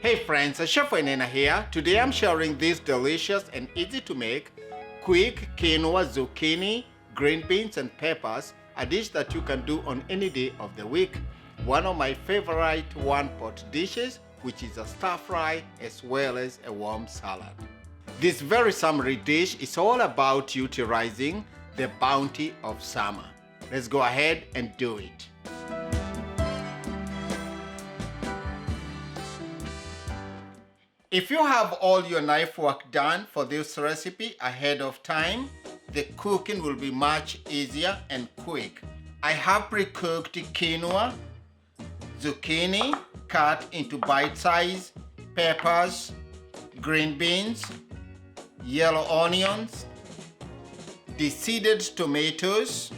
Hey friends, Chef Wainaina here. Today I'm sharing this delicious and easy to make, quick quinoa zucchini, green beans and peppers, a dish that you can do on any day of the week. One of my favorite one-pot dishes, which is a stir fry as well as a warm salad. This very summery dish is all about utilizing the bounty of summer. Let's go ahead and do it. If you have all your knife work done for this recipe ahead of time, the cooking will be much easier and quick. I have pre-cooked quinoa, zucchini cut into bite-size, peppers, green beans, yellow onions, deseeded tomatoes,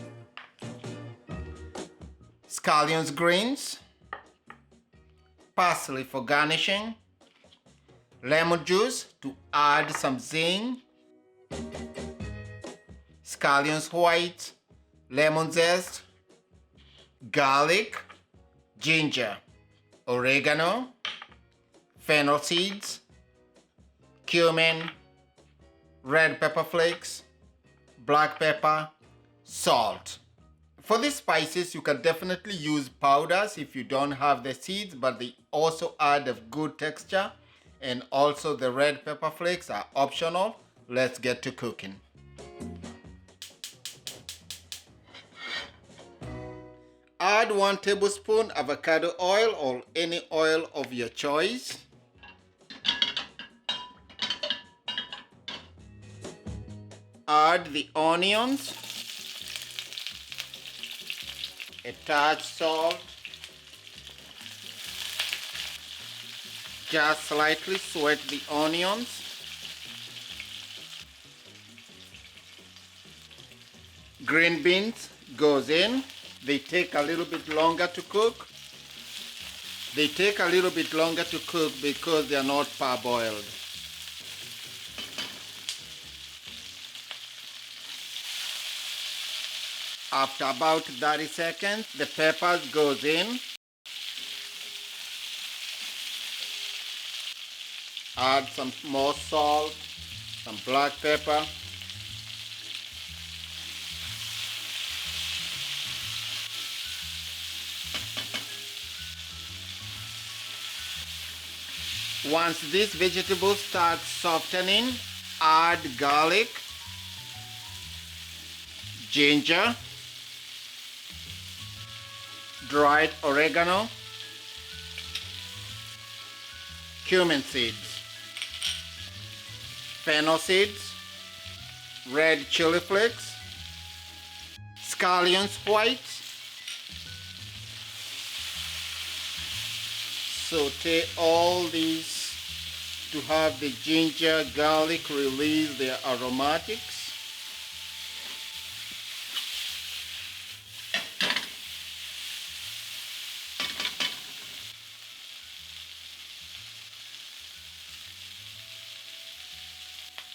scallions greens, parsley for garnishing, lemon juice to add some zing, scallions white, lemon zest, garlic, ginger, oregano, fennel seeds, cumin, red pepper flakes, black pepper, salt. For these spices, you can definitely use powders if you don't have the seeds, but they also add a good texture. And also the red pepper flakes are optional. Let's get to cooking. Add 1 tablespoon avocado oil or any oil of your choice. Add the onions, a touch salt, just slightly sweat the onions. Green beans goes in. They take a little bit longer to cook. They take a little bit longer to cook because they are not parboiled. After about 30 seconds, the peppers goes in. Add some more salt, some black pepper. Once these vegetables start softening, add garlic, ginger, dried oregano, cumin seeds, fennel seeds, red chili flakes, scallions white. Saute all these to have the ginger, garlic release their aromatics.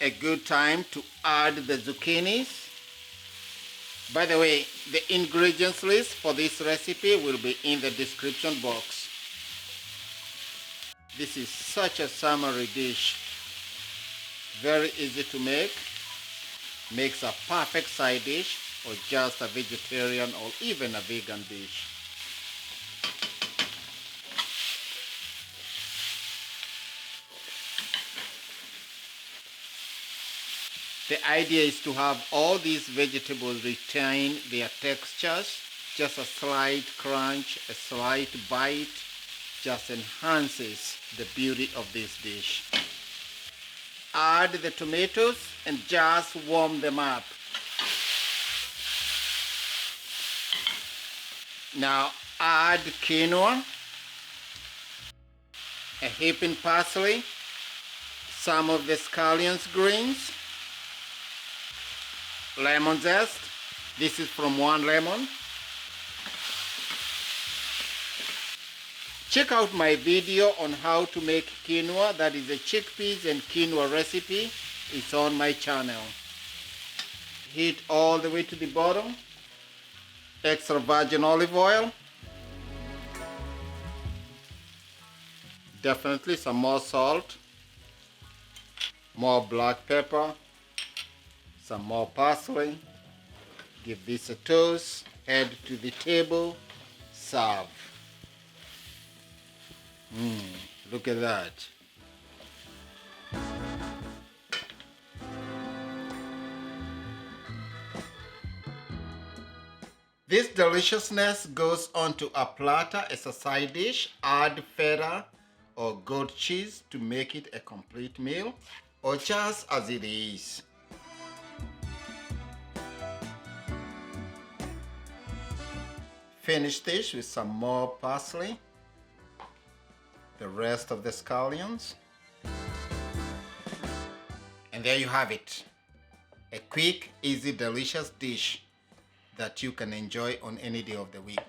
A good time to add the zucchinis. By the way, the ingredients list for this recipe will be in the description box. This is such a summery dish. Very easy to make. Makes a perfect side dish or just a vegetarian or even a vegan dish. The idea is to have all these vegetables retain their textures. Just a slight crunch, a slight bite just enhances the beauty of this dish. Add the tomatoes and just warm them up. Now add quinoa, a heaping parsley, some of the scallions greens, lemon zest. This is from 1 lemon. Check out my video on how to make quinoa. That is a chickpeas and quinoa recipe. It's on my channel. Heat all the way to the bottom. Extra virgin olive oil. Definitely some more salt, more black pepper, some more parsley. Give this a toast, head to the table, serve. Look at that. This deliciousness goes onto a platter as a side dish. Add feta or goat cheese to make it a complete meal, or just as it is. Finish this with some more parsley, the rest of the scallions, and there you have it. A quick, easy, delicious dish that you can enjoy on any day of the week.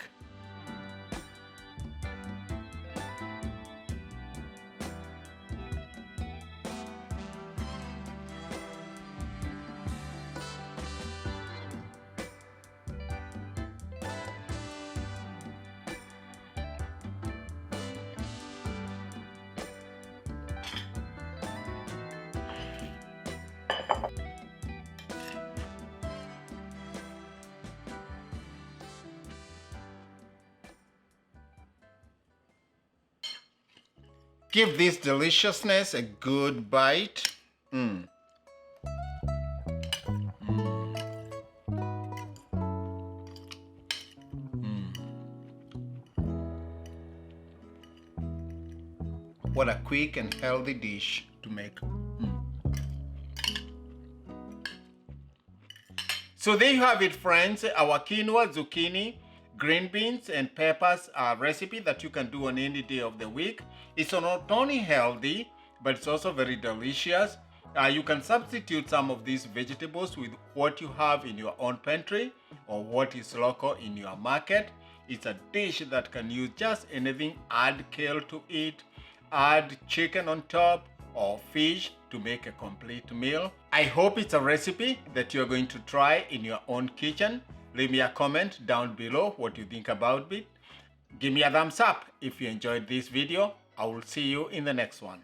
Give this deliciousness a good bite. What a quick and healthy dish to make. So there you have it, friends. Our quinoa, zucchini, green beans and peppers recipe that you can do on any day of the week. It's not only healthy, but it's also very delicious. You can substitute some of these vegetables with what you have in your own pantry or what is local in your market. It's a dish that can use just anything. Add kale to it, add chicken on top or fish to make a complete meal. I hope it's a recipe that you're going to try in your own kitchen. Leave me a comment down below what you think about it. Give me a thumbs up if you enjoyed this video. I will see you in the next one.